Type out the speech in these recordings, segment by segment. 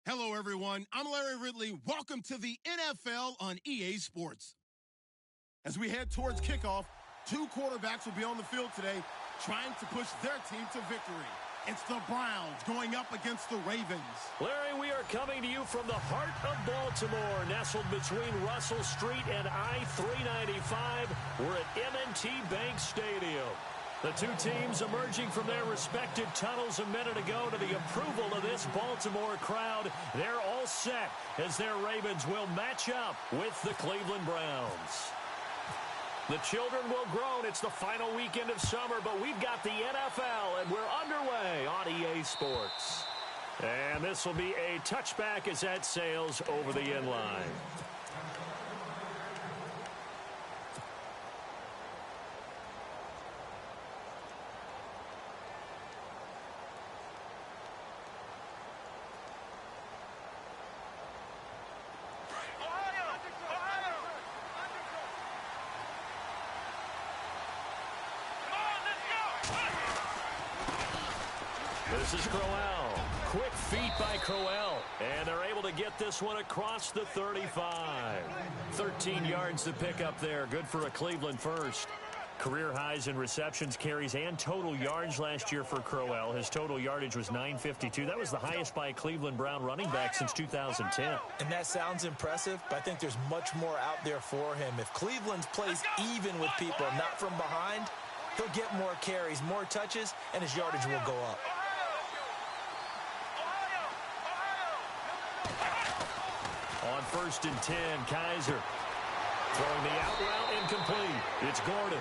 Hello, everyone. I'm Larry Ridley. Welcome to the NFL on EA Sports. As we head towards kickoff, two quarterbacks will be on the field today trying to push their team to victory. It's the Browns going up against the Ravens. Larry, we are coming to you from the heart of Baltimore, nestled between Russell Street and I-395. We're at M&T Bank Stadium. The two teams emerging from their respective tunnels a minute ago to the approval of this Baltimore crowd. They're all set as their Ravens will match up with the Cleveland Browns. The children will groan. It's the final weekend of summer, but we've got the NFL, and we're underway on EA Sports. And this will be a touchback as that sails over the end line. This is Crowell. Quick feet by Crowell. And they're able to get this one across the 35. 13 yards to pick up there. Good for a Cleveland first. Career highs in receptions, carries, and total yards last year for Crowell. His total yardage was 952. That was the highest by a Cleveland Brown running back since 2010. And that sounds impressive, but I think there's much more out there for him. If Cleveland plays even with people, not from behind, he'll get more carries, more touches, and his yardage will go up. On 1st and 10, Kaiser throwing the out route incomplete. It's Gordon.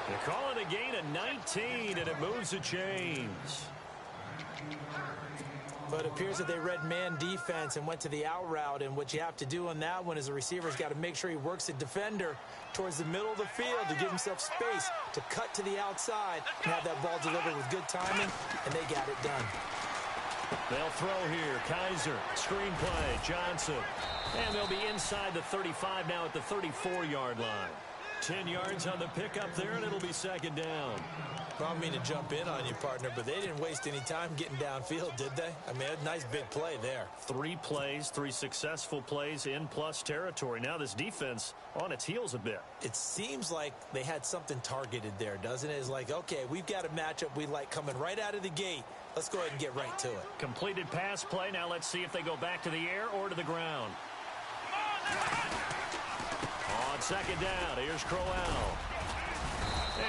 They call it a gain of 19, and it moves the chains. But it appears that they read man defense and went to the out route, and what you have to do on that one is the receiver's got to make sure he works the defender towards the middle of the field to give himself space to cut to the outside and have that ball delivered with good timing, and they got it done. They'll throw here. Kaiser, screen play, Johnson. And they'll be inside the 35 now at the 34-yard line. 10 yards on the pickup there, and it'll be second down. I don't mean to jump in on you, partner, but they didn't waste any time getting downfield, did they? I mean, a nice big play there. 3 plays, 3 successful plays in plus territory. Now this defense on its heels a bit. It seems like they had something targeted there, doesn't it? It's like, okay, we've got a matchup we like coming right out of the gate. Let's go ahead and get right to it. Completed pass play. Now let's see if they go back to the air or to the ground. On second down, here's Crowell.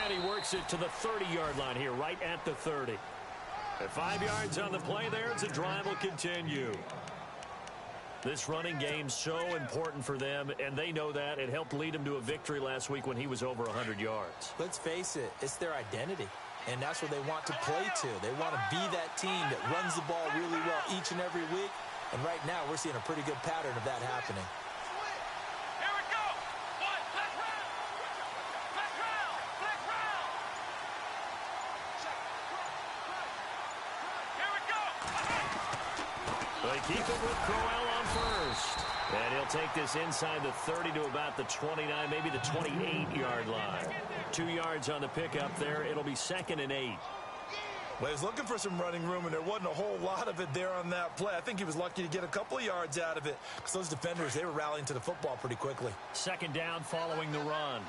And he works it to the 30-yard line here, right at the 30. At 5 yards on the play there, the drive will continue. This running game's so important for them, and they know that. It helped lead them to a victory last week when he was over 100 yards. Let's face it, it's their identity, and that's what they want to play to. They want to be that team that runs the ball really well each and every week, and right now we're seeing a pretty good pattern of that happening. They keep it with Crowell on first. And he'll take this inside the 30 to about the 29, maybe the 28-yard line. 2 yards on the pickup there. It'll be 2nd and 8. Well, he was looking for some running room, and there wasn't a whole lot of it there on that play. I think he was lucky to get a couple of yards out of it because those defenders, they were rallying to the football pretty quickly. 2nd down following the run.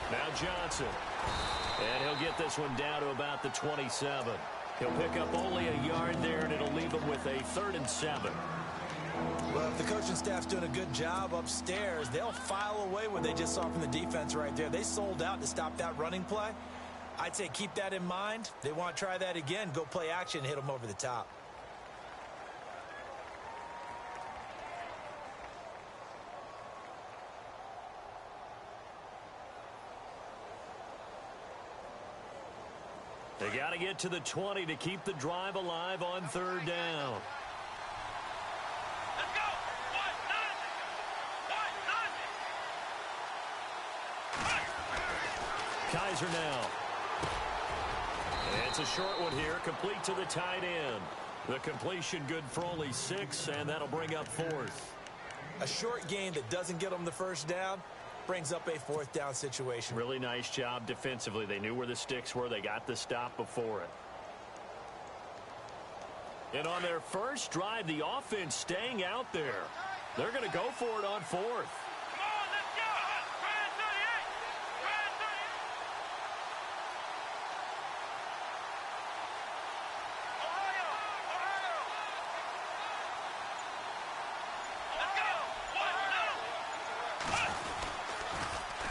Now Johnson. And he'll get this one down to about the 27. He'll pick up only a yard there, and it'll leave him with a 3rd and 7. Well, if the coaching staff's doing a good job upstairs, they'll file away what they just saw from the defense right there. They sold out to stop that running play. I'd say keep that in mind. They want to try that again. Go play action, hit them over the top. They got to get to the 20 to keep the drive alive on 3rd down. Let's go! Kaiser now. It's a short one here, complete to the tight end. The completion good for only 6, and that'll bring up 4th. A short gain that doesn't get them the first down brings up a fourth down situation. Really nice job defensively. They knew where the sticks were. They got the stop before it. And on their first drive, the offense staying out there. They're going to go for it on fourth.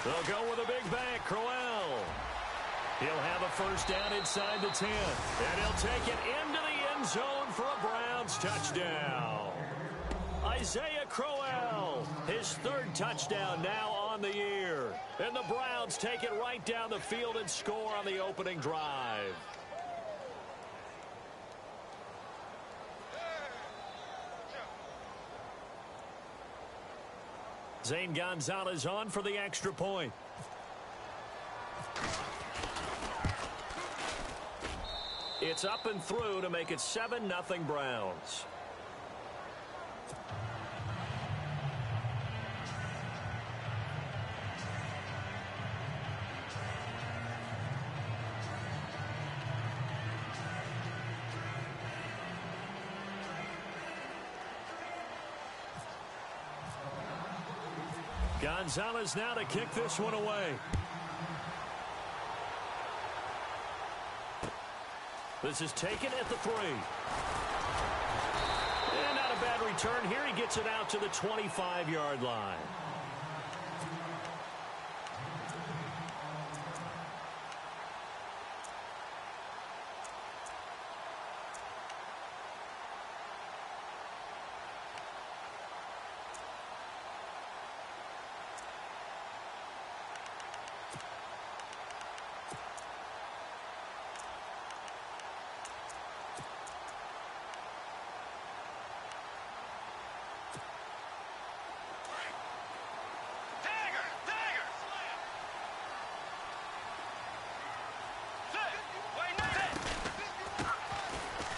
They'll go with a big bank, Crowell. He'll have a first down inside the 10. And he'll take it into the end zone for a Browns touchdown. Isaiah Crowell, his third touchdown now on the year. And the Browns take it right down the field and score on the opening drive. Zane Gonzalez on for the extra point. It's up and through to make it 7-0 Browns. Gonzalez now to kick this one away. This is taken at the 3. And not a bad return here. He gets it out to the 25-yard line.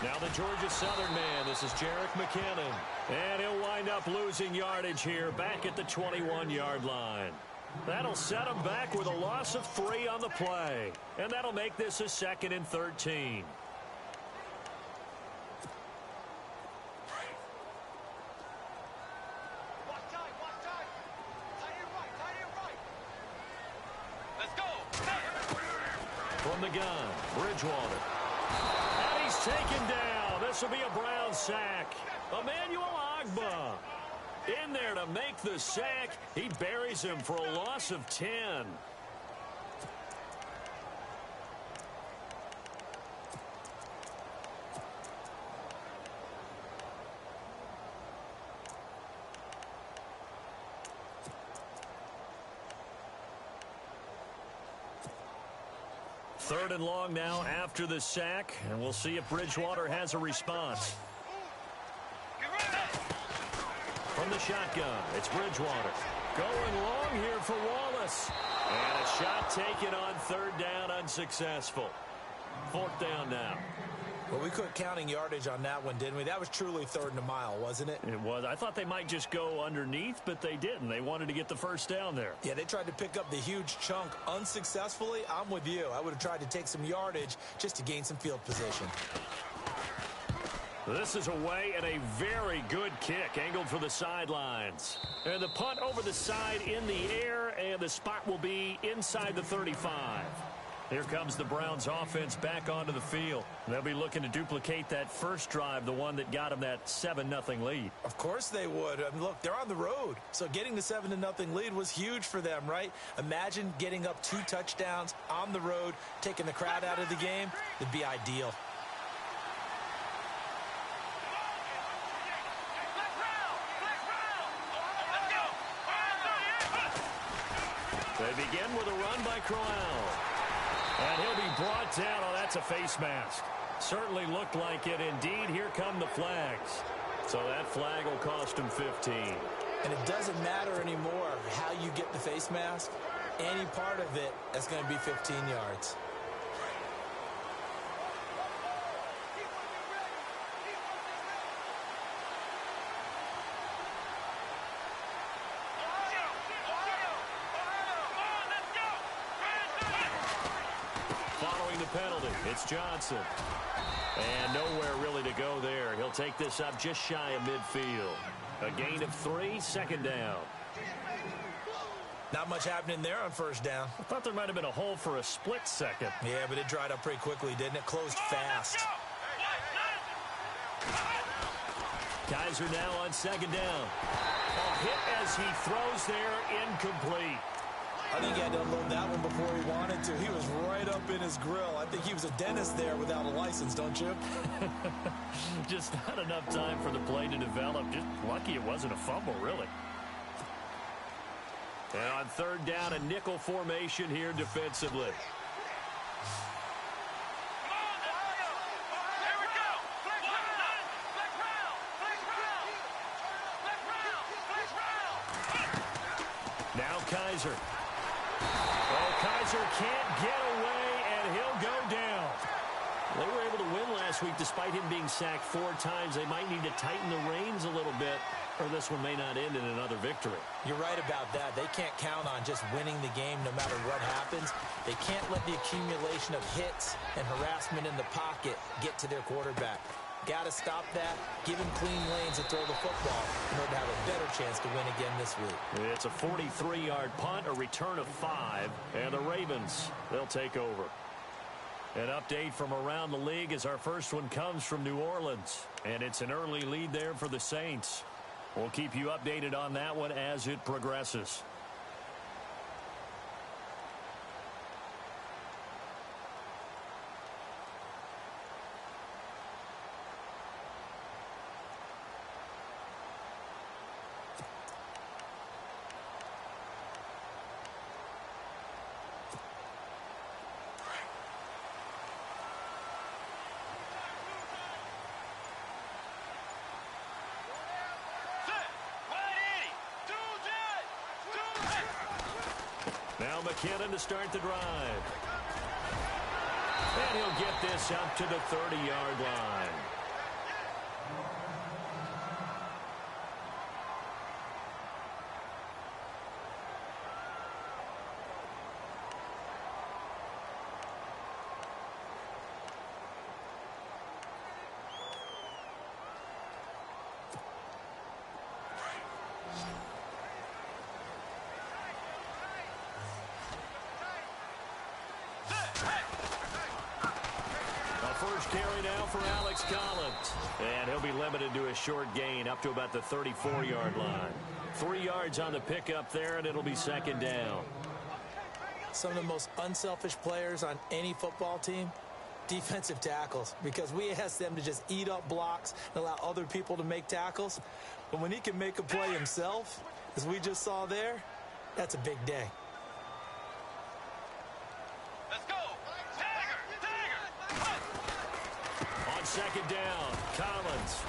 Now the Georgia Southern man, this is Jerick McKinnon. And he'll wind up losing yardage here back at the 21-yard line. That'll set him back with a loss of 3 on the play. And that'll make this a 2nd and 13. From the gun, Bridgewater. And he's taken down. This will be a Brown sack. Emmanuel Ogbah in there to make the sack. He buries him for a loss of 10. Third and long now after the sack, and we'll see if Bridgewater has a response. From the shotgun, it's Bridgewater. Going long here for Wallace. And a shot taken on 3rd down, unsuccessful. 4th down now. Well, we quit counting yardage on that one, didn't we? That was truly 3rd and a mile, wasn't it? It was. I thought they might just go underneath, but they didn't. They wanted to get the first down there. Yeah, they tried to pick up the huge chunk unsuccessfully. I'm with you. I would have tried to take some yardage just to gain some field position. This is away and a very good kick, angled for the sidelines. And the punt over the side in the air, and the spot will be inside the 35. Here comes the Browns offense back onto the field. They'll be looking to duplicate that first drive, the one that got them that 7-0 lead. Of course they would. I mean, look, they're on the road. So getting the 7-0 lead was huge for them, right? Imagine getting up 2 touchdowns on the road, taking the crowd out of the game. It'd be ideal. They begin with a run by Crowell. And he'll be brought down. Oh, that's a face mask. Certainly looked like it. Indeed, here come the flags. So that flag will cost him 15. And it doesn't matter anymore how you get the face mask. Any part of it, that's going to be 15 yards. penalty. It's Johnson. And nowhere really to go there. He'll take this up just shy of midfield. A gain of 3, second down. Not much happening there on first down. I thought there might have been a hole for a split second. Yeah, but it dried up pretty quickly, didn't it? Closed fast. Kaiser now on second down. A hit as he throws there, incomplete. I think he had to unload that one before he wanted to. He was right up in his grill. I think he was a dentist there without a license, don't you? Just not enough time for the play to develop. Just lucky it wasn't a fumble, really. And on third down, a nickel formation here defensively. Now Kaiser. Oh, Kaiser can't get away, and he'll go down. They were able to win last week despite him being sacked 4 times. They might need to tighten the reins a little bit, or this one may not end in another victory. You're right about that. They can't count on just winning the game no matter what happens. They can't let the accumulation of hits and harassment in the pocket get to their quarterback. Got to stop that, give him clean lanes to throw the football in order to have a better chance to win again this week. It's a 43-yard punt, a return of 5, and the Ravens, they'll take over. An update from around the league as our first one comes from New Orleans, and it's an early lead there for the Saints. We'll keep you updated on that one as it progresses. Now McKinnon to start the drive. And he'll get this up to the 30-yard line. First carry now for Alex Collins. And he'll be limited to a short gain up to about the 34-yard line. 3 yards on the pickup there, and it'll be second down. Some of the most unselfish players on any football team, defensive tackles, because we ask them to just eat up blocks and allow other people to make tackles. But when he can make a play himself, as we just saw there, that's a big day. Second down, Collins.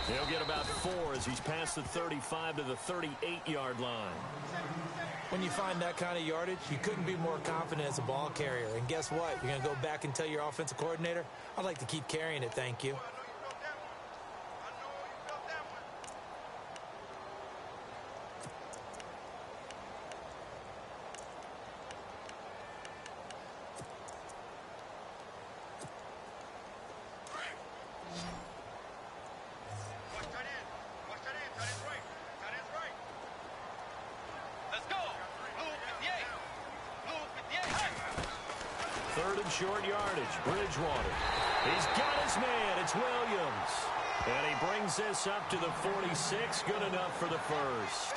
He'll get about 4 as he's past the 35 to the 38-yard line. When you find that kind of yardage, you couldn't be more confident as a ball carrier. And guess what? You're going to go back and tell your offensive coordinator, I'd like to keep carrying it, thank you. Short yardage, Bridgewater. He's got his man. It's Williams. And he brings this up to the 46. Good enough for the first.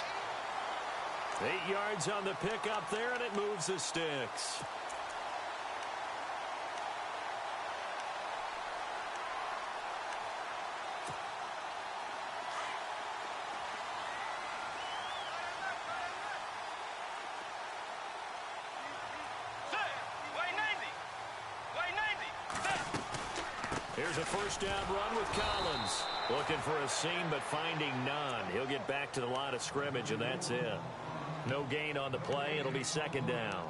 8 yards on the pickup there, and it moves the sticks. Here's a first down run with Collins. Looking for a seam, but finding none. He'll get back to the line of scrimmage, and that's it. No gain on the play. It'll be second down.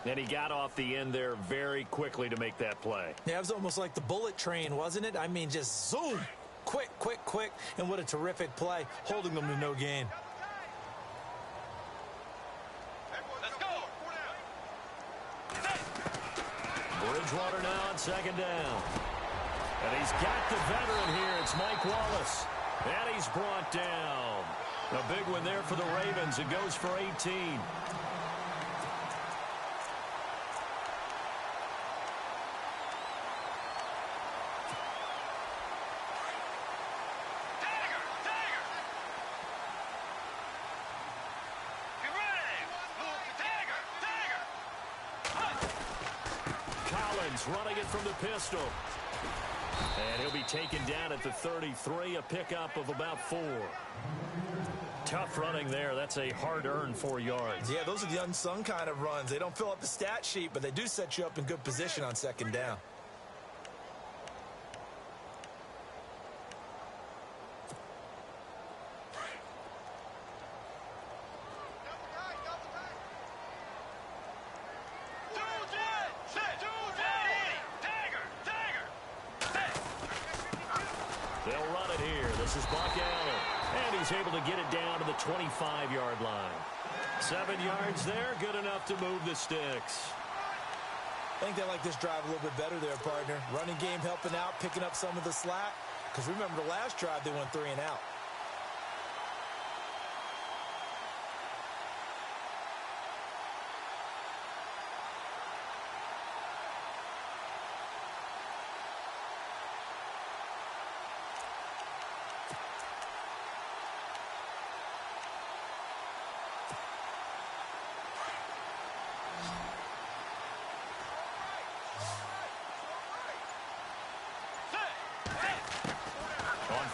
And he got off the end there very quickly to make that play. Yeah, it was almost like the bullet train, wasn't it? I mean, just zoom. Quick, quick, quick. And what a terrific play, holding them to no gain. Bridgewater now on second down. And he's got the veteran here. It's Mike Wallace. And he's brought down. A big one there for the Ravens. It goes for 18. Running it from the pistol. And he'll be taken down at the 33, a pickup of about 4. Tough running there. That's a hard-earned 4 yards. Yeah, those are the unsung kind of runs. They don't fill up the stat sheet, but they do set you up in good position on second down. They'll run it here. This is Buck Allen. And he's able to get it down to the 25-yard line. 7 yards there, good enough to move the sticks. I think they like this drive a little bit better there, partner. Running game helping out, picking up some of the slack. Because remember, the last drive, they went 3 and out.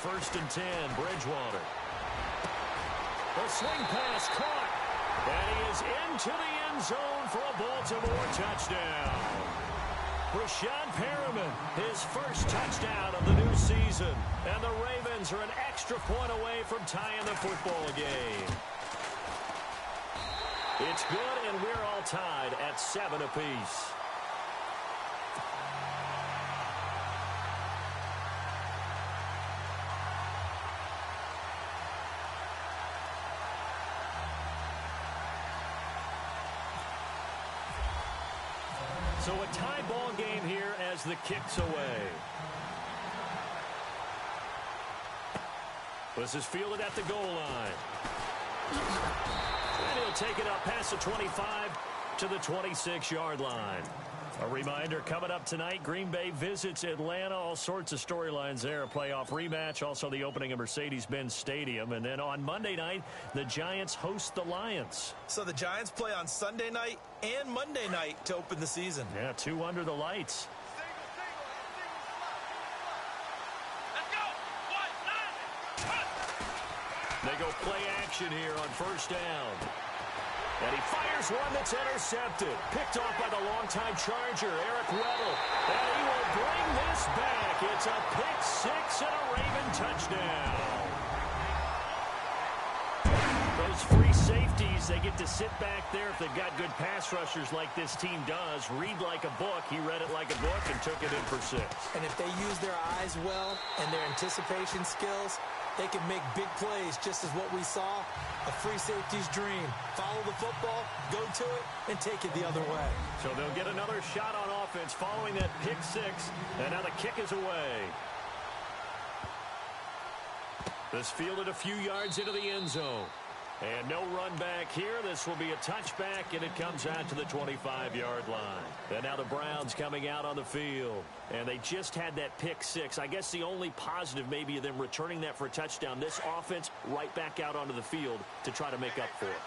First and 10, Bridgewater. The swing pass caught. And he is into the end zone for a Baltimore touchdown. Rashad Perriman, his first touchdown of the new season. And the Ravens are an extra point away from tying the football game. It's good, and we're all tied at 7 apiece. So a tie ball game here as the kick's away. This is fielded at the goal line. And he'll take it up past the 25 to the 26-yard line. A reminder, coming up tonight, Green Bay visits Atlanta. All sorts of storylines there. A playoff rematch, also the opening of Mercedes-Benz Stadium. And then on Monday night, the Giants host the Lions. So the Giants play on Sunday night and Monday night to open the season. Yeah, 2 under the lights. They go play action here on first down. And he fires one that's intercepted. Picked off by the longtime Charger, Eric Weddle. And he will bring this back. It's a pick 6 and a Raven touchdown. Those free safeties, they get to sit back there if they've got good pass rushers like this team does. Read like a book. He read it like a book and took it in for 6. And if they use their eyes well and their anticipation skills, they can make big plays, just as what we saw. A free safety's dream. Follow the football, go to it, and take it the other way. So they'll get another shot on offense following that pick 6. And now the kick is away. This fielded a few yards into the end zone. And no run back here. This will be a touchback, and it comes out to the 25-yard line. And now the Browns coming out on the field. And they just had that pick 6. I guess the only positive maybe of them returning that for a touchdown. This offense right back out onto the field to try to make up for it.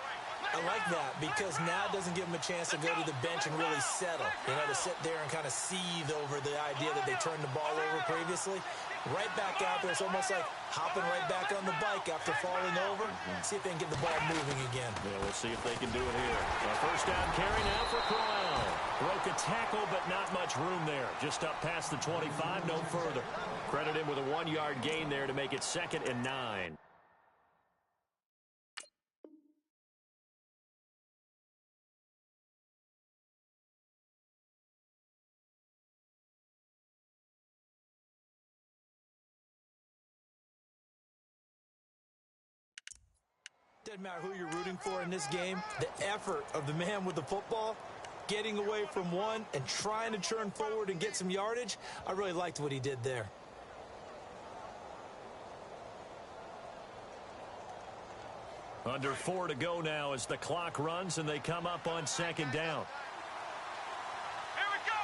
I like that because now it doesn't give them a chance to go to the bench and really settle. You know, to sit there and kind of seethe over the idea that they turned the ball over previously. Right back out there. It's almost like hopping right back on the bike after falling over. See if they can get the ball moving again. Yeah, we'll see if they can do it here. A first down carry now for Corral. Broke a tackle, but not much room there. Just up past the 25, no further. Credit him with a 1-yard gain there to make it 2nd and 9. Doesn't matter who you're rooting for in this game. The effort of the man with the football getting away from one and trying to churn forward and get some yardage. I really liked what he did there. Under 4 to go now as the clock runs and they come up on second down. Here we go.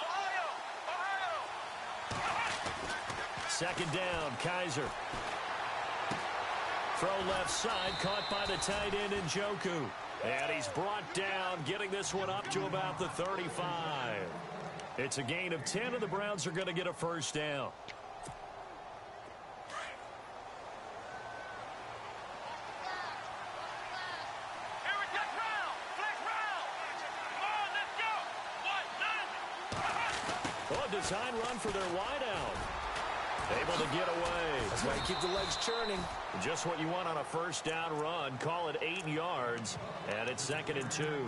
Ohio. Second down, Kaiser. Throw left side, caught by the tight end Njoku. And he's brought down, getting this one up to about the 35. It's a gain of 10, and the Browns are going to get a first down. Design run for their wideout. Able to get away. That's why you keep the legs churning. Just what you want on a first down run. Call it 8 yards, and it's 2nd and 2.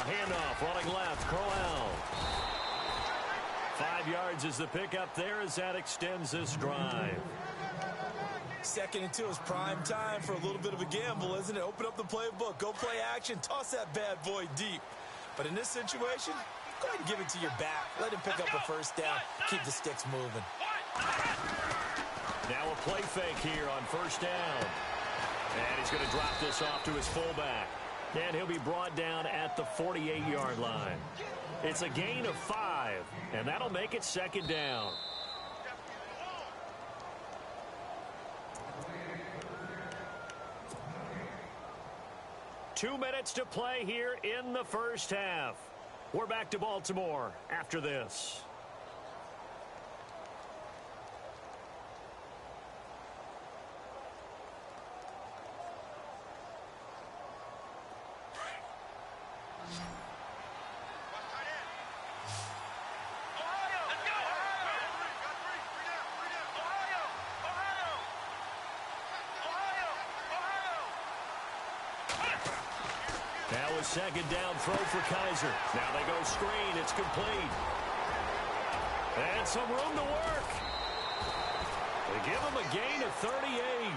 Handoff, running left, Crowell. 5 yards is the pickup there as that extends this drive. 2nd and 2 is prime time for a little bit of a gamble, isn't it? Open up the playbook, go play action, toss that bad boy deep. But in this situation, go ahead and give it to your back. Let him pick up a first down, keep the sticks moving. Now a play fake here on first down. And he's going to drop this off to his fullback. And he'll be brought down at the 48-yard line. It's a gain of 5, and that'll make it 2nd down. Two minutes to play here in the first half. We're back to Baltimore after this. Now a 2nd down throw for Kaiser. Now they go screen. It's complete. And some room to work. They give him a gain of 38.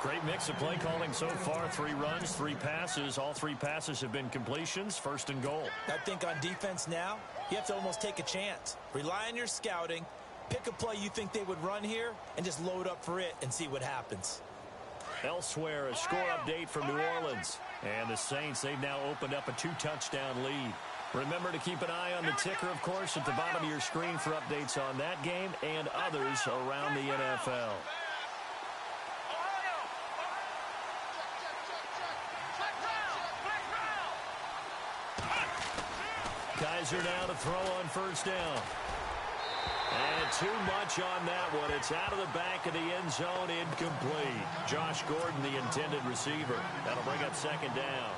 Great mix of play calling so far. 3 runs, 3 passes. All 3 passes have been completions. 1st and goal. I think on defense now, you have to almost take a chance. Rely on your scouting. Pick a play you think they would run here and just load up for it and see what happens. Elsewhere, a score update from New Orleans. And the Saints, they've now opened up a 2-touchdown lead. Remember to keep an eye on the ticker, of course, at the bottom of your screen for updates on that game and others around the NFL. Kaiser now to throw on first down. And too much on that one. It's out of the back of the end zone, incomplete. Josh Gordon, the intended receiver. That'll bring up 2nd down.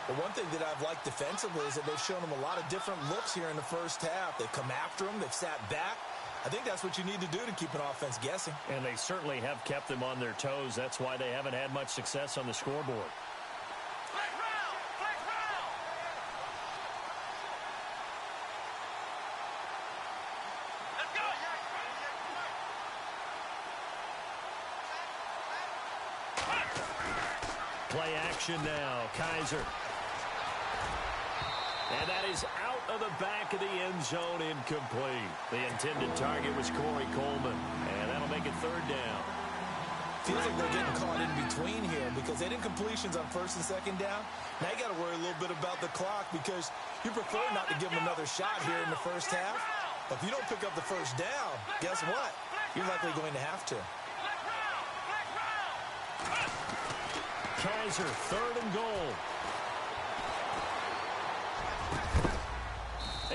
Well, one thing that I've liked defensively is that they've shown them a lot of different looks here in the first half. They've come after them. They've sat back. I think that's what you need to do to keep an offense guessing. And they certainly have kept them on their toes. That's why they haven't had much success on the scoreboard. Play action now. Kaiser. And that is out of the back of the end zone, incomplete. The intended target was Corey Coleman. And that'll make it 3rd down. Feels like they're getting caught in between here because they did completions on 1st and 2nd down. Now you got to worry a little bit about the clock because you prefer not to give them another shot here in the first half. But if you don't pick up the first down, guess what? You're likely going to have to. Kaiser, 3rd and goal.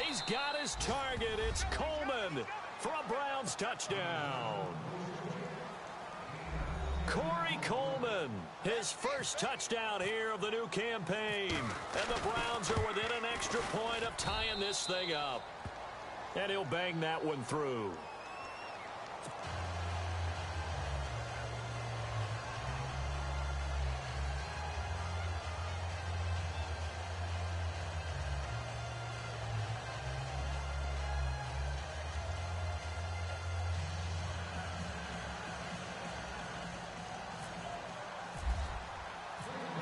He's got his target. It's Coleman for a Browns touchdown. Corey Coleman, his first touchdown here of the new campaign. And the Browns are within an extra point of tying this thing up. And he'll bang that one through.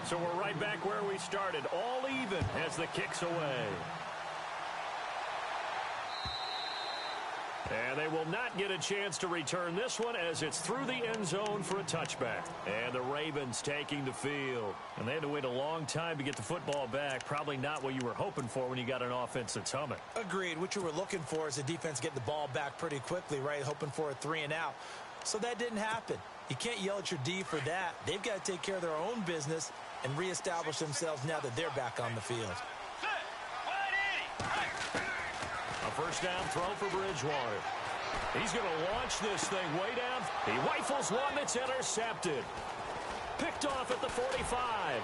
So we're right back where we started, all even as the kick's away. And they will not get a chance to return this one as it's through the end zone for a touchback. And the Ravens taking the field. And they had to wait a long time to get the football back. Probably not what you were hoping for when you got an offense that's humming. Agreed. What you were looking for is the defense get the ball back pretty quickly, right? Hoping for a 3 and out. So that didn't happen. You can't yell at your D for that. They've got to take care of their own business and reestablish themselves now that they're back on the field. A first down throw for Bridgewater. He's going to launch this thing way down. He rifles one that's intercepted. Picked off at the 45.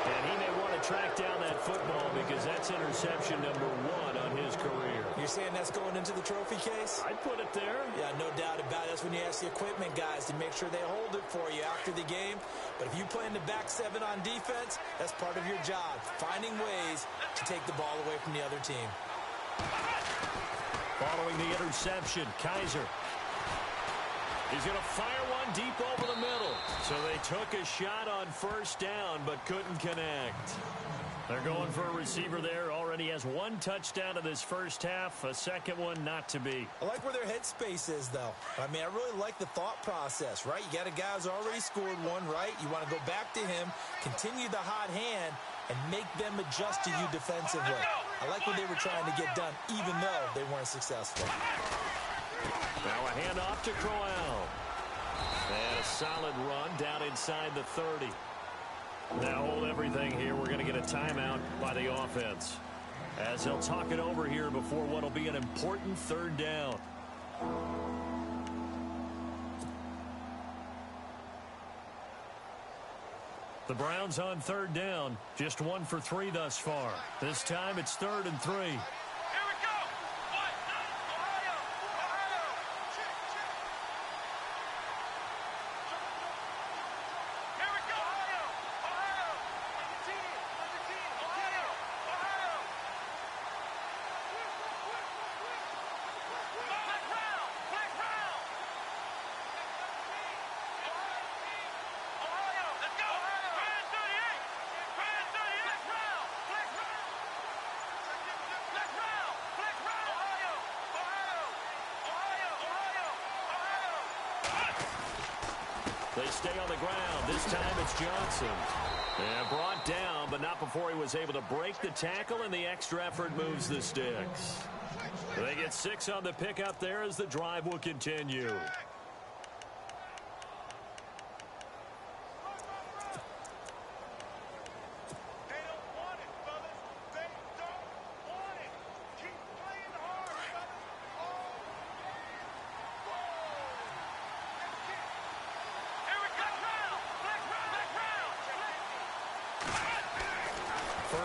And he may want to track down that football because that's interception number 1 on his career. You're saying that's going into the trophy case? I'd put it there. Yeah, no doubt about it. That's when you ask the equipment guys to make sure they hold it for you after the game. But if you play in the back 7 on defense, that's part of your job, finding ways to take the ball away from the other team. Following the interception, Kaiser. He's going to fire one deep over the middle. So they took a shot on first down but couldn't connect. They're going for a receiver there. Already has 1 touchdown in this first half. A second one not to be. I like where their headspace is, though. I mean, I really like the thought process, right? You got a guy who's already scored one, right? You want to go back to him, continue the hot hand, and make them adjust to you defensively. I like what they were trying to get done, even though they weren't successful. Now a handoff to Crowell. And a solid run down inside the 30. Now hold everything here. We're going to get a timeout by the offense, as they'll talk it over here before what will be an important third down. The Browns on third down, just 1 for 3 thus far. This time it's 3rd and 3. They stay on the ground. This time it's Johnson. And brought down, but not before he was able to break the tackle, and the extra effort moves the sticks. They get 6 on the pickup there as the drive will continue.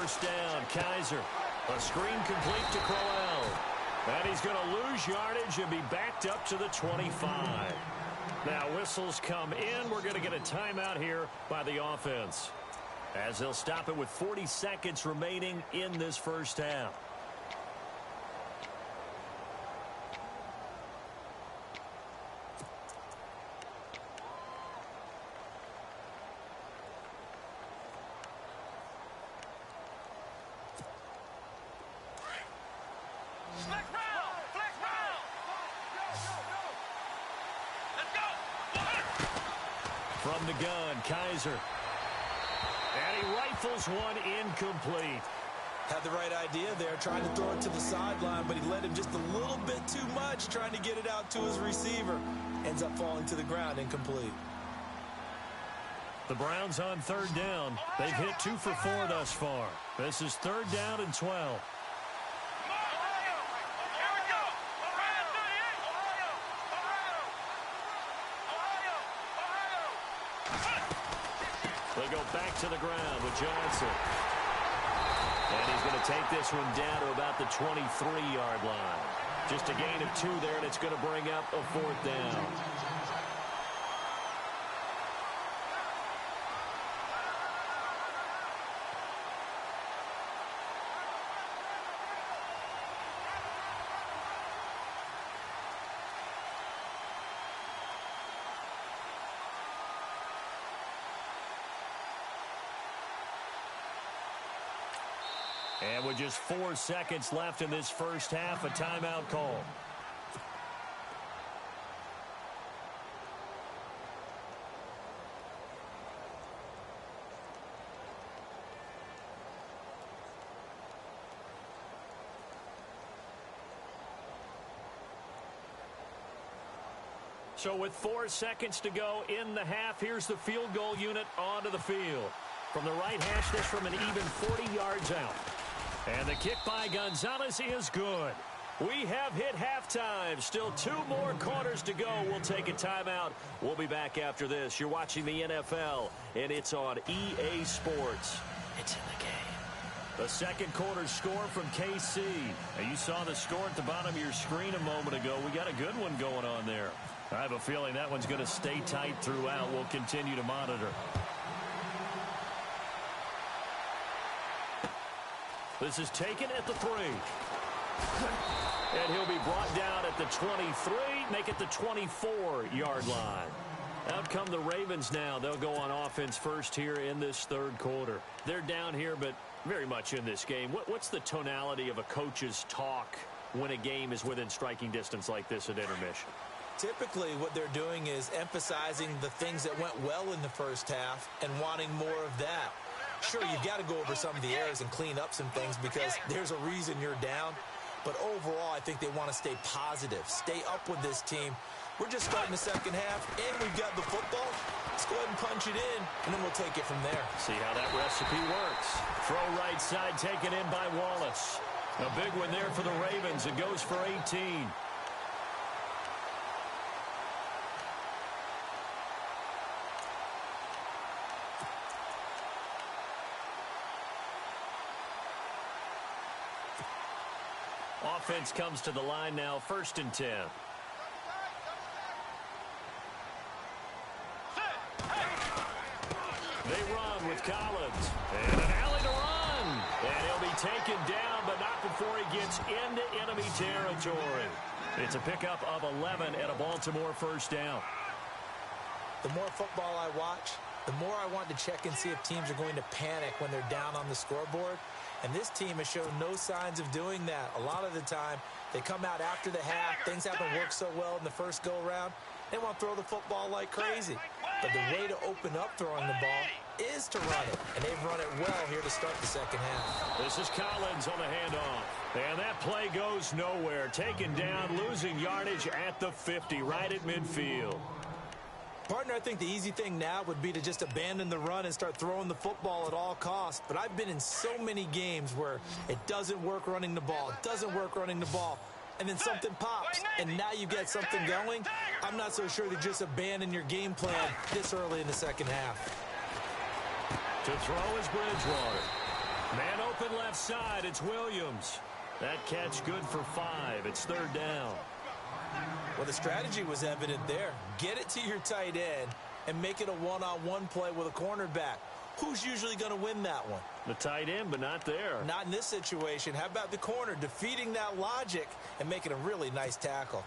First down, Kaiser. A screen complete to Crowell. And he's going to lose yardage and be backed up to the 25. Now whistles come in. We're going to get a timeout here by the offense, as they'll stop it with 40 seconds remaining in this first half. From the gun, Kaiser. And he rifles one incomplete. Had the right idea there, trying to throw it to the sideline, but he led him just a little bit too much, trying to get it out to his receiver. Ends up falling to the ground, incomplete. The Browns on third down. They've hit 2 for 4 thus far. This is 3rd down and 12. They go back to the ground with Johnson. And he's going to take this one down to about the 23-yard line. Just a gain of 2 there, and it's going to bring up a 4th down. And with just 4 seconds left in this first half, a timeout call. So with 4 seconds to go in the half, here's the field goal unit onto the field. From the right hash, this from an even 40 yards out. And the kick by Gonzalez is good. We have hit halftime. Still 2 more quarters to go. We'll take a timeout. We'll be back after this. You're watching the NFL, and it's on EA Sports. It's in the game. The second quarter score from KC. Now, you saw the score at the bottom of your screen a moment ago. We got a good one going on there. I have a feeling that one's going to stay tight throughout. We'll continue to monitor. This is taken at the 3. And he'll be brought down at the 23, make it the 24-yard line. Out come the Ravens now. They'll go on offense first here in this third quarter. They're down here, but very much in this game. What's the tonality of a coach's talk when a game is within striking distance like this at intermission? Typically, what they're doing is emphasizing the things that went well in the first half and wanting more of that. Sure, you've got to go over some of the errors and clean up some things because there's a reason you're down. But overall, I think they want to stay positive, stay up with this team. We're just starting the second half, and we've got the football. Let's go ahead and punch it in, and then we'll take it from there. See how that recipe works. Throw right side taken in by Wallace. A big one there for the Ravens. It goes for 18. Offense comes to the line now, 1st and 10. They run with Collins. And an alley to run. And he'll be taken down, but not before he gets into enemy territory. It's a pickup of 11 at a Baltimore 1st down. The more football I watch, the more I want to check and see if teams are going to panic when they're down on the scoreboard. And this team has shown no signs of doing that. A lot of the time, they come out after the half. Things haven't worked so well in the first go-around. They want to throw the football like crazy. But the way to open up throwing the ball is to run it. And they've run it well here to start the second half. This is Collins on the handoff. And that play goes nowhere. Taken down, losing yardage at the 50, right at midfield. Partner, I think the easy thing now would be to just abandon the run and start throwing the football at all costs. But I've been in so many games where it doesn't work running the ball. It doesn't work running the ball. And then something pops, and now you get something going. I'm not so sure to just abandon your game plan this early in the second half. To throw is Bridgewater. Man open left side, it's Williams. That catch good for 5. It's 3rd down. Well, the strategy was evident there. Get it to your tight end and make it a one-on-one play with a cornerback. Who's usually going to win that one? The tight end, but not there. Not in this situation. How about the corner defeating that logic and making a really nice tackle?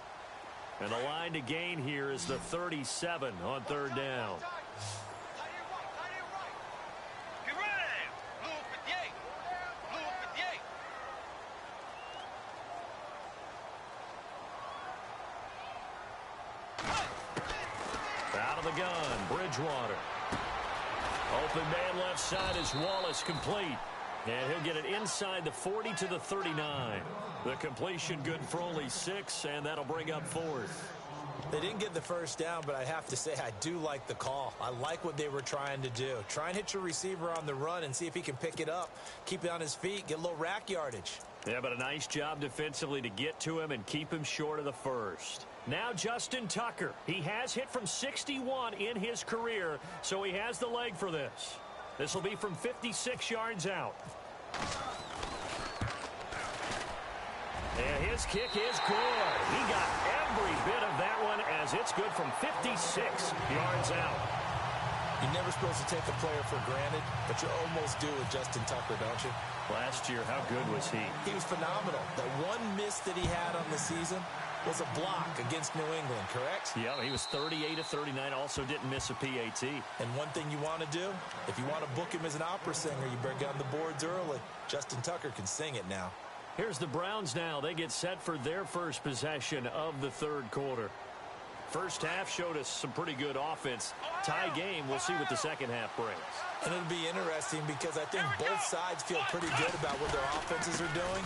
And the line to gain here is the 37 on 3rd down. Out of the gun, Bridgewater. Open man left side is Wallace, complete. And he'll get it inside the 40 to the 39. The completion good for only 6, and that'll bring up 4th. They didn't get the first down, but I have to say I do like the call. I like what they were trying to do. Try and hit your receiver on the run and see if he can pick it up. Keep it on his feet, get a little rack yardage. Yeah, but a nice job defensively to get to him and keep him short of the first. Now Justin Tucker. He has hit from 61 in his career, so he has the leg for this. This will be from 56 yards out. And his kick is good. He got every bit of that one as it's good from 56 yards out. You're never supposed to take a player for granted, but you almost do with Justin Tucker, don't you? Last year, how good was he? He was phenomenal. The one miss that he had on the season was a block against New England, correct? Yeah, he was 38 of 39, also didn't miss a PAT. And one thing you want to do, if you want to book him as an opera singer, you better get on the boards early. Justin Tucker can sing it now. Here's the Browns now. They get set for their first possession of the third quarter. First half showed us some pretty good offense. Tie game, we'll see what the second half brings. And it'll be interesting because I think both sides feel pretty good about what their offenses are doing.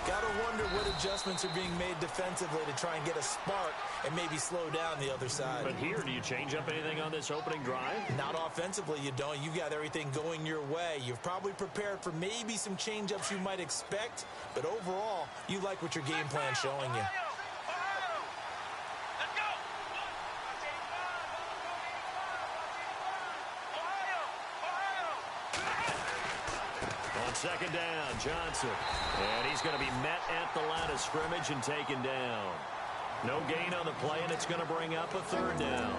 Got to wonder what adjustments are being made defensively to try and get a spark and maybe slow down the other side. But here, do you change up anything on this opening drive? Not offensively, you don't. You've got everything going your way. You've probably prepared for maybe some change-ups you might expect, but overall, you like what your game plan's showing you. Second down, Johnson. And he's going to be met at the line of scrimmage and taken down. No gain on the play, and it's going to bring up a third down.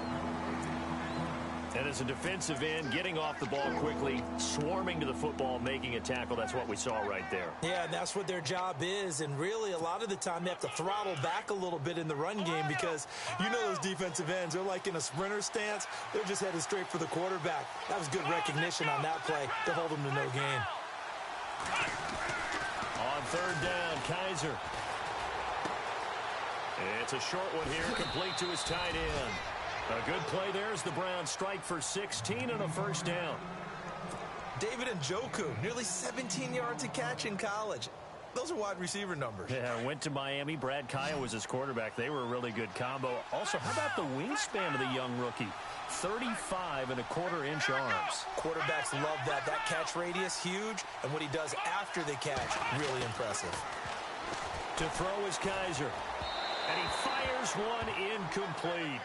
And as a defensive end, getting off the ball quickly, swarming to the football, making a tackle, that's what we saw right there. Yeah, and that's what their job is. And really, a lot of the time, they have to throttle back a little bit in the run game because you know those defensive ends, they're like in a sprinter stance. They're just headed straight for the quarterback. That was good recognition on that play to hold them to no gain. On third down, Kaiser. It's a short one here, complete to his tight end. A good play there as the Browns strike for 16 and a first down. David Njoku, nearly 17 yards a catch in college. Those are wide receiver numbers. Yeah, went to Miami. Brad Kaya was his quarterback. They were a really good combo. Also, how about the wingspan of the young rookie? 35.25-inch arms. Quarterbacks love that. That catch radius, huge. And what he does after the catch, really impressive. To throw is Kaiser. And he fires one incomplete.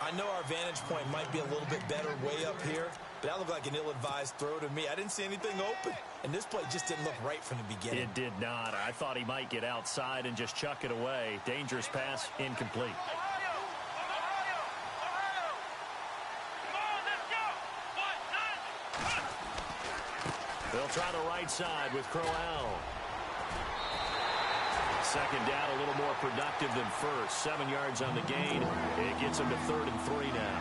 I know our vantage point might be a little bit better way up here, but that looked like an ill-advised throw to me. I didn't see anything open, and this play just didn't look right from the beginning. It did not. I thought he might get outside and just chuck it away. Dangerous pass, incomplete. They'll try the right side with Crowell. Second down, a little more productive than first. 7 yards on the gain. It gets him to 3rd and 3 now.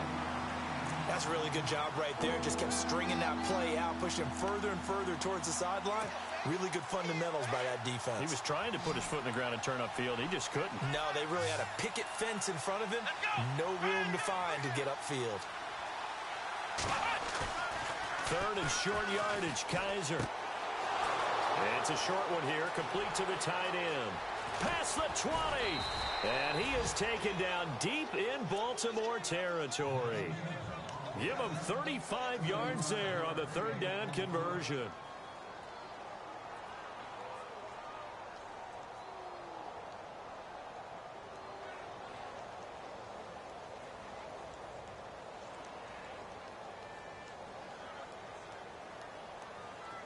That's a really good job right there. Just kept stringing that play out, pushing him further and further towards the sideline. Really good fundamentals by that defense. He was trying to put his foot in the ground and turn upfield. He just couldn't. No, they really had a picket fence in front of him. No room to find to get upfield. 3rd and short yardage, Kaiser. It's a short one here, complete to the tight end. Past the 20. And he is taken down deep in Baltimore territory. Give him 35 yards there on the 3rd down conversion.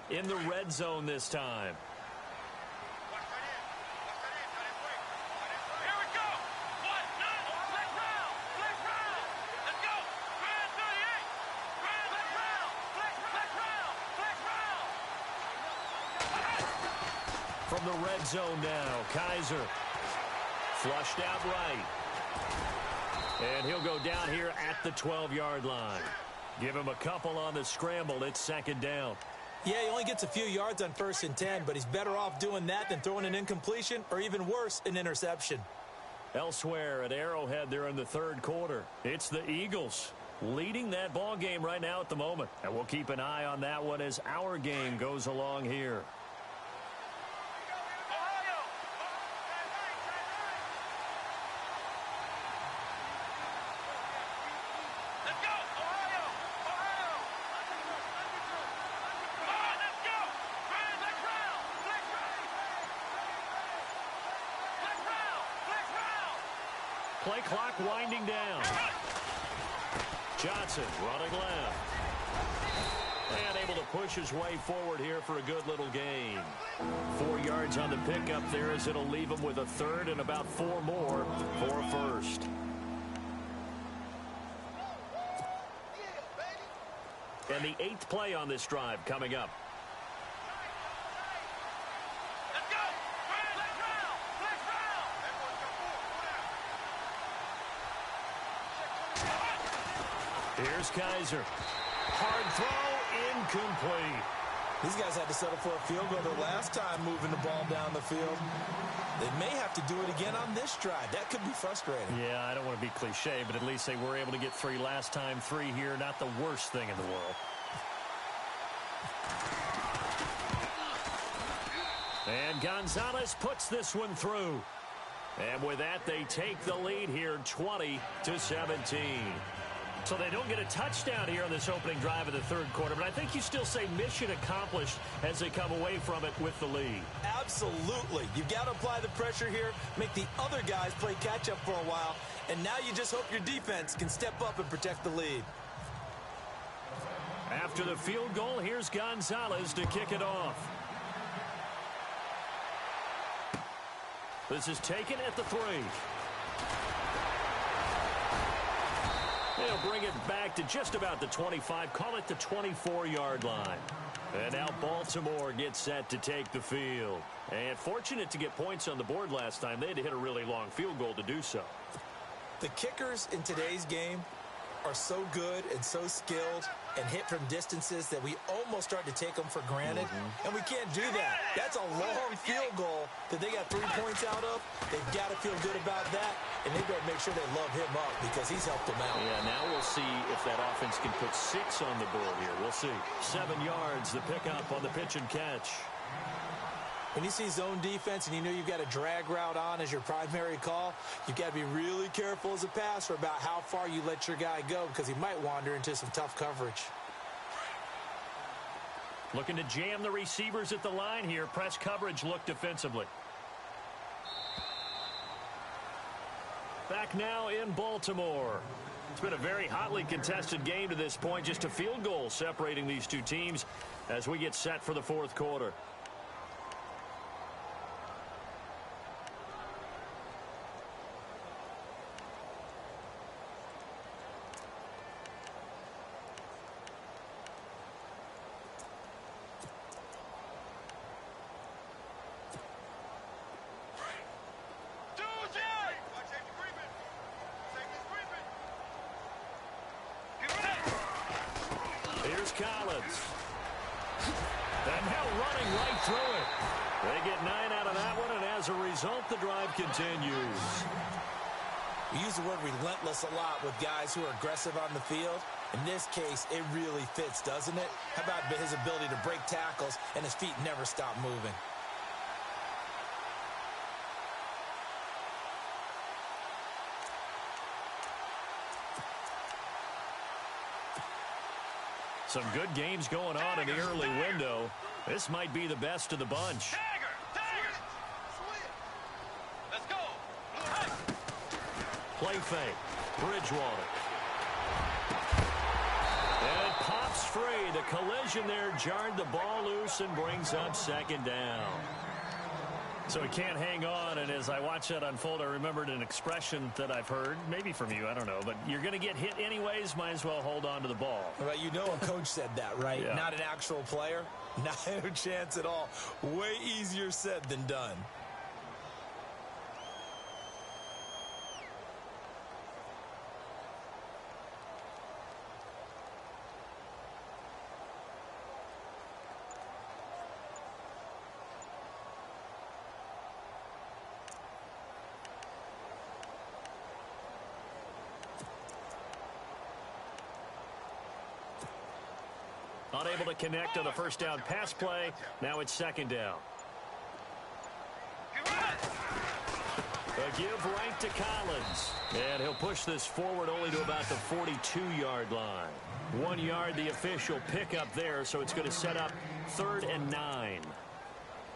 In the red zone this time. From the red zone now, Kaiser. Flushed out right. And he'll go down here at the 12-yard line. Give him a couple on the scramble. It's 2nd down. Yeah, he only gets a few yards on 1st and 10, but he's better off doing that than throwing an incompletion or even worse, an interception. Elsewhere at Arrowhead, they're in the 3rd quarter. It's the Eagles leading that ball game right now at the moment. And we'll keep an eye on that one as our game goes along here. Play clock winding down. Johnson running left. And able to push his way forward here for a good little gain. 4 yards on the pickup there as it'll leave him with a third and about 4 more for a first. And the 8th play on this drive coming up. Let's go! Let's round! Here's Kaiser. Hard throw, incomplete. These guys had to settle for a field goal the last time moving the ball down the field. They may have to do it again on this drive. That could be frustrating. Yeah, I don't want to be cliche, but at least they were able to get 3 last time. 3 here, not the worst thing in the world. And Gonzalez puts this one through. And with that, they take the lead here 20-17. So they don't get a touchdown here on this opening drive of the third quarter, but I think you still say mission accomplished as they come away from it with the lead. Absolutely. You've got to apply the pressure here, make the other guys play catch-up for a while, and now you just hope your defense can step up and protect the lead. After the field goal, here's Gonzalez to kick it off. This is taken at the 3. They'll bring it back to just about the 25, call it the 24-yard line. And now Baltimore gets set to take the field. And fortunate to get points on the board last time. They had to hit a really long field goal to do so. The kickers in today's game are so good and so skilled and hit from distances that we almost start to take them for granted. And we can't do that. That's a long field goal that they got 3 points out of. They've got to feel good about that, and they better make sure they love him up because he's helped them out. Yeah, now we'll see if that offense can put 6 on the board here. We'll see. 7 yards, the pickup on the pitch and catch. When you see zone defense and you know you've got a drag route on as your primary call, you've got to be really careful as a passer about how far you let your guy go because he might wander into some tough coverage. Looking to jam the receivers at the line here. Press coverage look defensively. Back now in Baltimore. It's been a very hotly contested game to this point. Just a field goal separating these two teams as we get set for the fourth quarter. Here's Collins. And now running right through it. They get 9 out of that one, and as a result, the drive continues. We use the word relentless a lot with guys who are aggressive on the field. In this case, it really fits, doesn't it? How about his ability to break tackles and his feet never stop moving? Some good games going on in the early window. This might be the best of the bunch. Let's go. Play fake. Bridgewater. And it pops free. The collision there jarred the ball loose and brings up second down. So he can't hang on, and as I watch that unfold, I remembered an expression that I've heard, maybe from you, I don't know, but you're going to get hit anyways, might as well hold on to the ball. Well, you know a coach said that, right? Yeah. Not an actual player? Not a chance at all. Way easier said than done. Unable to connect on the first down pass play. Now it's second down. A give right to Collins. And he'll push this forward only to about the 42-yard line. 1 yard, the official pickup there, so it's going to set up 3rd and 9.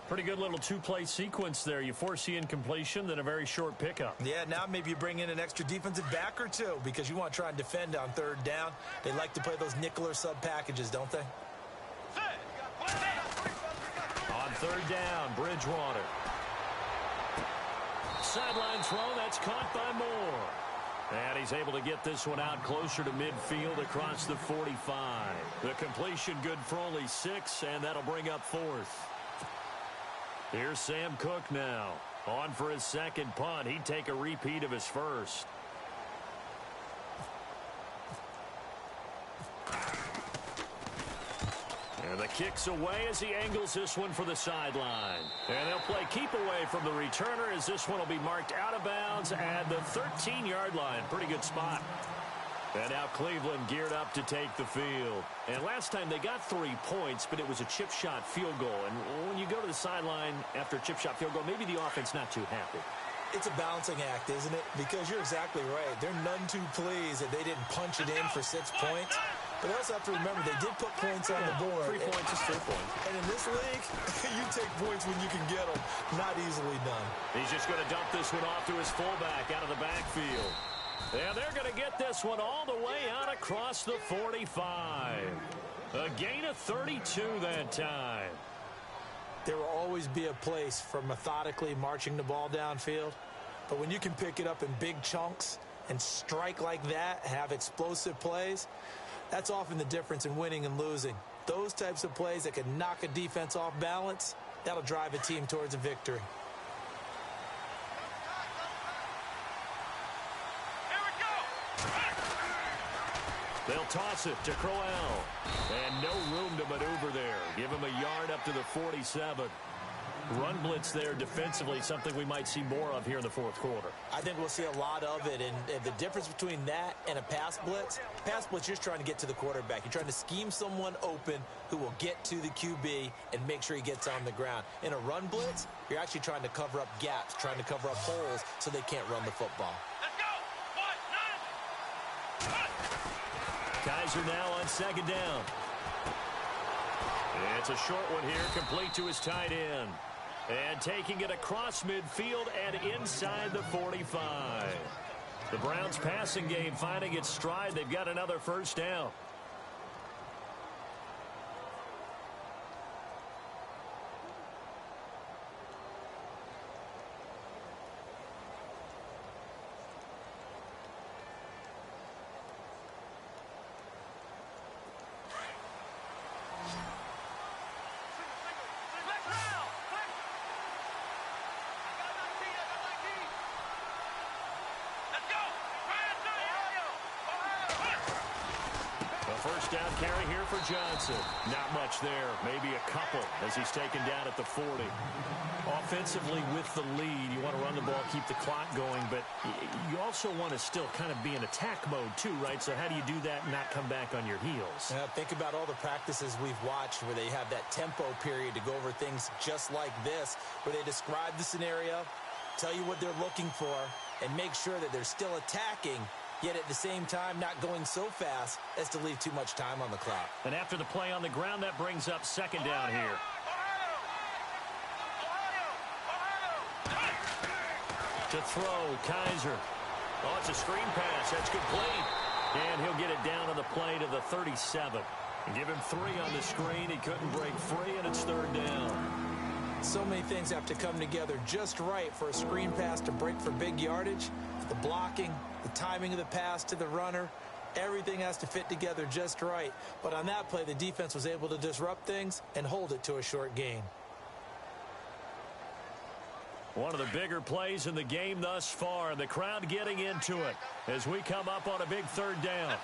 Pretty good little two-play sequence there. You force the incompletion, then a very short pickup. Yeah, now maybe you bring in an extra defensive back or two because you want to try and defend on third down. They like to play those nickel or sub packages, don't they? On third down, Bridgewater. Sideline throw, that's caught by Moore. And he's able to get this one out closer to midfield across the 45. The completion good for only 6, and that'll bring up 4th. Here's Sam Cook now. On for his second punt. He'd take a repeat of his first. And the kick's away as he angles this one for the sideline. And they'll play keep away from the returner as this one will be marked out of bounds at the 13-yard line. Pretty good spot. And now Cleveland geared up to take the field. And last time they got 3 points, but it was a chip shot field goal. And when you go to the sideline after a chip shot field goal, maybe the offense not too happy. It's a balancing act, isn't it? Because you're exactly right. They're none too pleased that they didn't punch it in for 6 points. But they also have to remember they did put points on the board. 3 points is 3 points. And in this league, you take points when you can get them. Not easily done. He's just going to dump this one off to his fullback out of the backfield. And they're going to get this one all the way out across the 45. A gain of 32 that time. There will always be a place for methodically marching the ball downfield. But when you can pick it up in big chunks and strike like that, have explosive plays, that's often the difference in winning and losing. Those types of plays that can knock a defense off balance, that'll drive a team towards a victory. They'll toss it to Crowell. And no room to maneuver there. Give him a yard up to the 47. Run blitz there defensively, something we might see more of here in the fourth quarter. I think we'll see a lot of it, and the difference between that and a pass blitz, you're just trying to get to the quarterback. You're trying to scheme someone open who will get to the QB and make sure he gets on the ground. In a run blitz, you're actually trying to cover up gaps, trying to cover up holes so they can't run the football. Kaiser now on second down. It's a short one here, complete to his tight end. And taking it across midfield and inside the 45. The Browns passing game finding its stride. They've got another first down. First down carry here for Johnson. Not much there. Maybe a couple as he's taken down at the 40. Offensively with the lead, you want to run the ball, keep the clock going, but you also want to still kind of be in attack mode too, right? So how do you do that and not come back on your heels? Think about all the practices we've watched where they have that tempo period to go over things just like this, where they describe the scenario, tell you what they're looking for, and make sure that they're still attacking, yet at the same time not going so fast as to leave too much time on the clock. And after the play on the ground, that brings up second down here. To throw, Kaiser. Oh, it's a screen pass. That's complete. And he'll get it down on the play to the 37. And give him 3 on the screen. He couldn't break free, and it's third down. So many things have to come together just right for a screen pass to break for big yardage. The blocking, the timing of the pass to the runner, everything has to fit together just right. But on that play, the defense was able to disrupt things and hold it to a short gain. One of the bigger plays in the game thus far, and the crowd getting into it as we come up on a big third down. Let's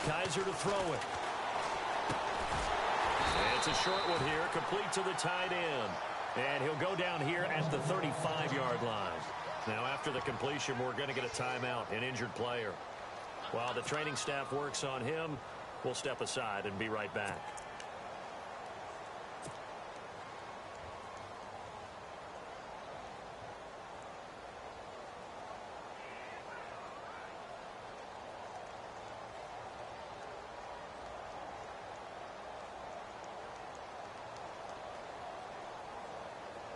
go! Kaiser to throw it. It's a short one here, complete to the tight end. And he'll go down here at the 35-yard line. Now, after the completion, we're going to get a timeout, an injured player. While the training staff works on him, we'll step aside and be right back.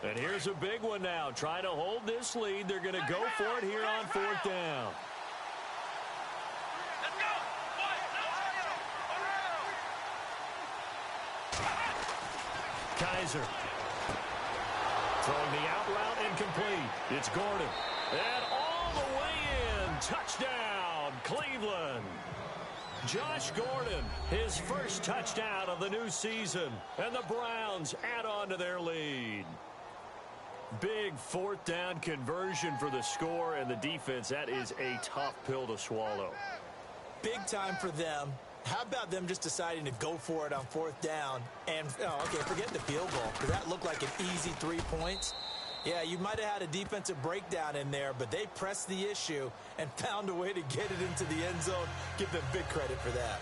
And here's a big one now. Trying to hold this lead. They're going to go for it here on fourth down. Let's go. Kaiser. Throwing the out route incomplete. It's Gordon. And all the way in. Touchdown, Cleveland. Josh Gordon, his first touchdown of the new season. And the Browns add on to their lead. Big fourth down conversion for the score and the defense. That is a tough pill to swallow. Big time for them. How about them just deciding to go for it on fourth down? And, forget the field goal, because that looked like an easy 3 points. Yeah, you might have had a defensive breakdown in there, but they pressed the issue and found a way to get it into the end zone. Give them big credit for that.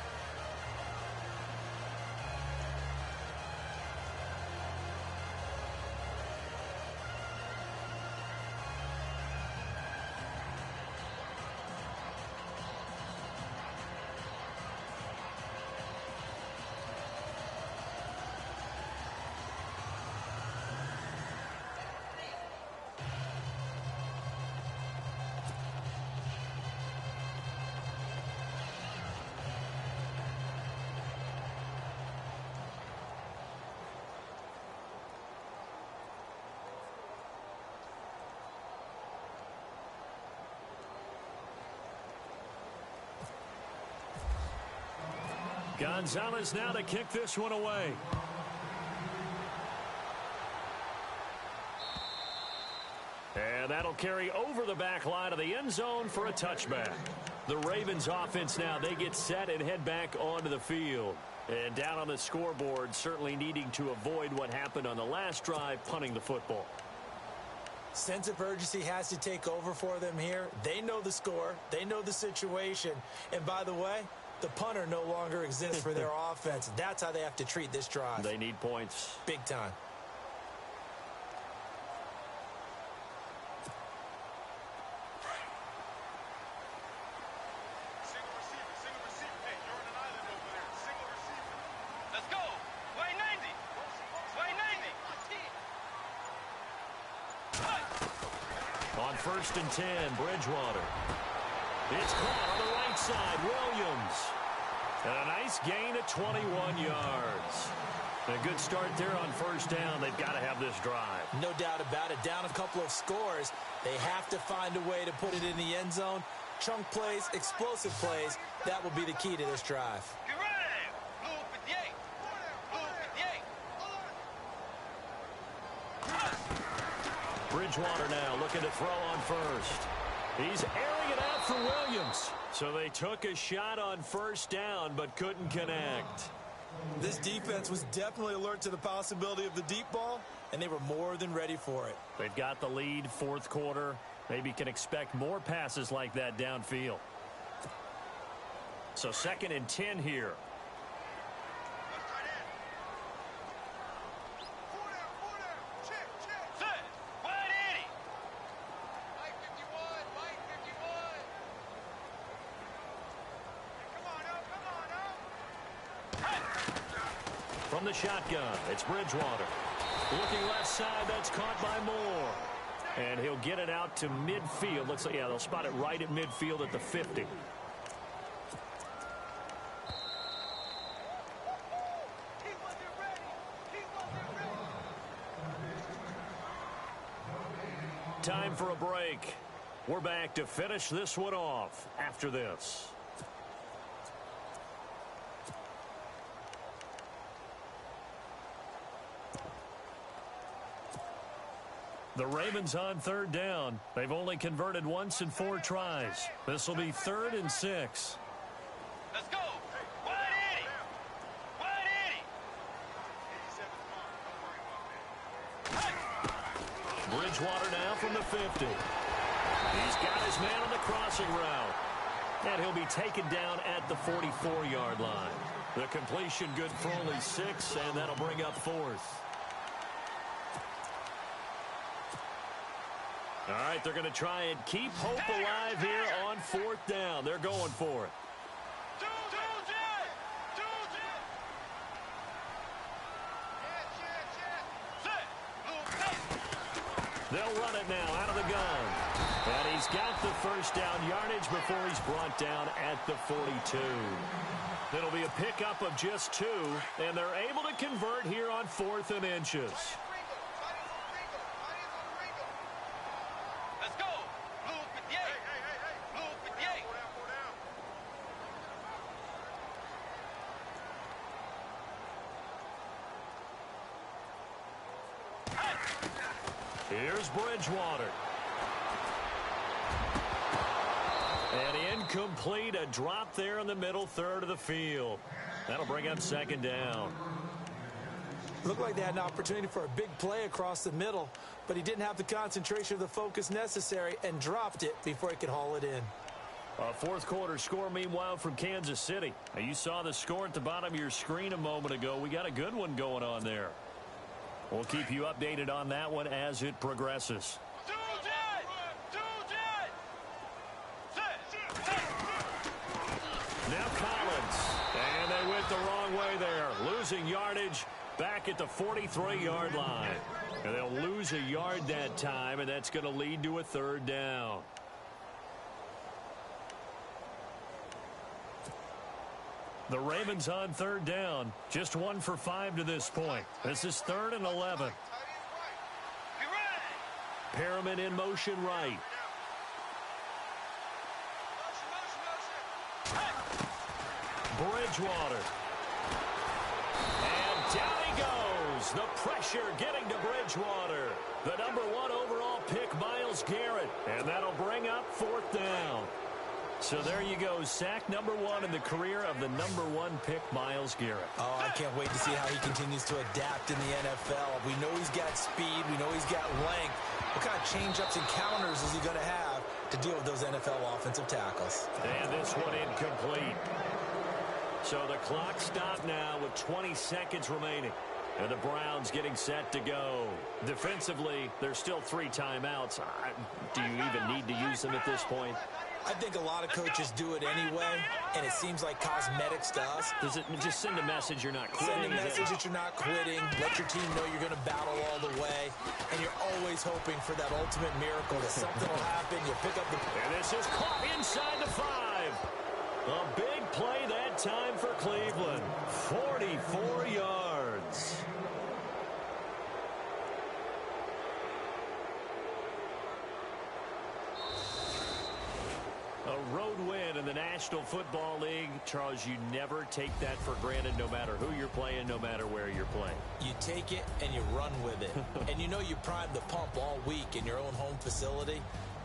Gonzalez now to kick this one away. And that'll carry over the back line of the end zone for a touchback. The Ravens offense now, they get set and head back onto the field. And down on the scoreboard, certainly needing to avoid what happened on the last drive, punting the football. Sense of urgency has to take over for them here. They know the score. They know the situation. And by the way, the punter no longer exists for their offense. That's how they have to treat this drive. They need points. Big time. Single receiver. Hey, you're on an island over there. Single receiver. Let's go. Way 90. Way 90. On 1st and 10, Bridgewater. It's caught on the right side, Williams. And a nice gain of 21 yards. A good start there on 1st down. They've got to have this drive. No doubt about it. Down a couple of scores. They have to find a way to put it in the end zone. Chunk plays, explosive plays. That will be the key to this drive. Get ready. Blue 58. Blue 58. Bridgewater now looking to throw on 1st. He's airing it out for Williams. So they took a shot on 1st down but couldn't connect. This defense was definitely alert to the possibility of the deep ball, and they were more than ready for it. They've got the lead, 4th quarter. Maybe can expect more passes like that downfield. So 2nd and 10 here. From the shotgun, it's Bridgewater. Looking left side, that's caught by Moore. And he'll get it out to midfield. Looks like, yeah, they'll spot it right at midfield at the 50. Time for a break. We're back to finish this one off after this. The Ravens on 3rd down. They've only converted once in 4 tries. This will be 3rd and 6. Let's go. 180. 180. Bridgewater now from the 50. He's got his man on the crossing route. And he'll be taken down at the 44-yard line. The completion good for only 6, and that'll bring up 4th. All right, they're going to try and keep hope alive here on 4th down. They're going for it. They'll run it now out of the gun. And he's got the first down yardage before he's brought down at the 42. It'll be a pickup of just 2, and they're able to convert here on 4th and inches. Let's go. Blue 58. Blue 58. Here's Bridgewater. And incomplete, a drop there in the middle third of the field. That'll bring up 2nd down. Looked like they had an opportunity for a big play across the middle, but he didn't have the concentration or the focus necessary and dropped it before he could haul it in. A fourth quarter score, meanwhile, from Kansas City. Now, you saw the score at the bottom of your screen a moment ago. We got a good one going on there. We'll keep you updated on that one as it progresses. Now Collins, and they went the wrong way there, losing yardage back at the 43-yard line. And they'll lose a yard that time, and that's going to lead to a 3rd down. The Ravens on 3rd down, just 1 for 5 to this point. This is 3rd and 11. Perriman in motion right. Bridgewater. And down he goes. The pressure getting to Bridgewater. The number 1 overall pick, Myles Garrett. And that'll bring up 4th down. So there you go. Sack number 1 in the career of the number 1 pick, Myles Garrett. Oh, I can't wait to see how he continues to adapt in the NFL. We know he's got speed. We know he's got length. What kind of change-ups and counters is he going to have to deal with those NFL offensive tackles? And this one incomplete. So the clock stopped now with 20 seconds remaining. And the Browns getting set to go. Defensively, there's still 3 timeouts. Do you even need to use them at this point? I think a lot of coaches do it anyway, and it seems like cosmetics to us. Does it just send a message you're not quitting? Send a message that you're not quitting. Let your team know you're going to battle all the way. And you're always hoping for that ultimate miracle that something will happen. You pick up the... And this is caught inside the 5. A big play that time for Cleveland. 44 yards. A road win in the National Football League. Charles, you never take that for granted, no matter who you're playing, no matter where you're playing. You take it and you run with it. And you know you primed the pump all week in your own home facility.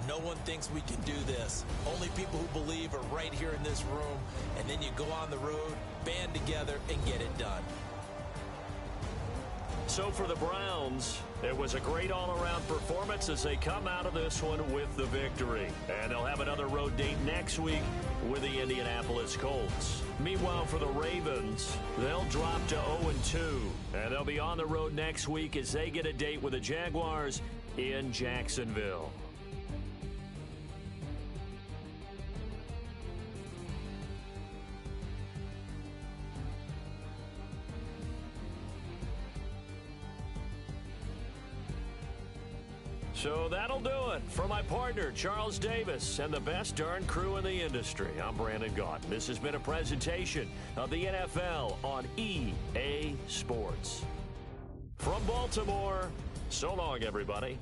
No one thinks we can do this. Only people who believe are right here in this room. And then you go on the road, band together, and get it done. So for the Browns, it was a great all-around performance as they come out of this one with the victory. And they'll have another road date next week with the Indianapolis Colts. Meanwhile, for the Ravens, they'll drop to 0-2. And they'll be on the road next week as they get a date with the Jaguars in Jacksonville. So that'll do it. For my partner, Charles Davis, and the best darn crew in the industry, I'm Brandon Gaunt. This has been a presentation of the NFL on EA Sports. From Baltimore, so long, everybody.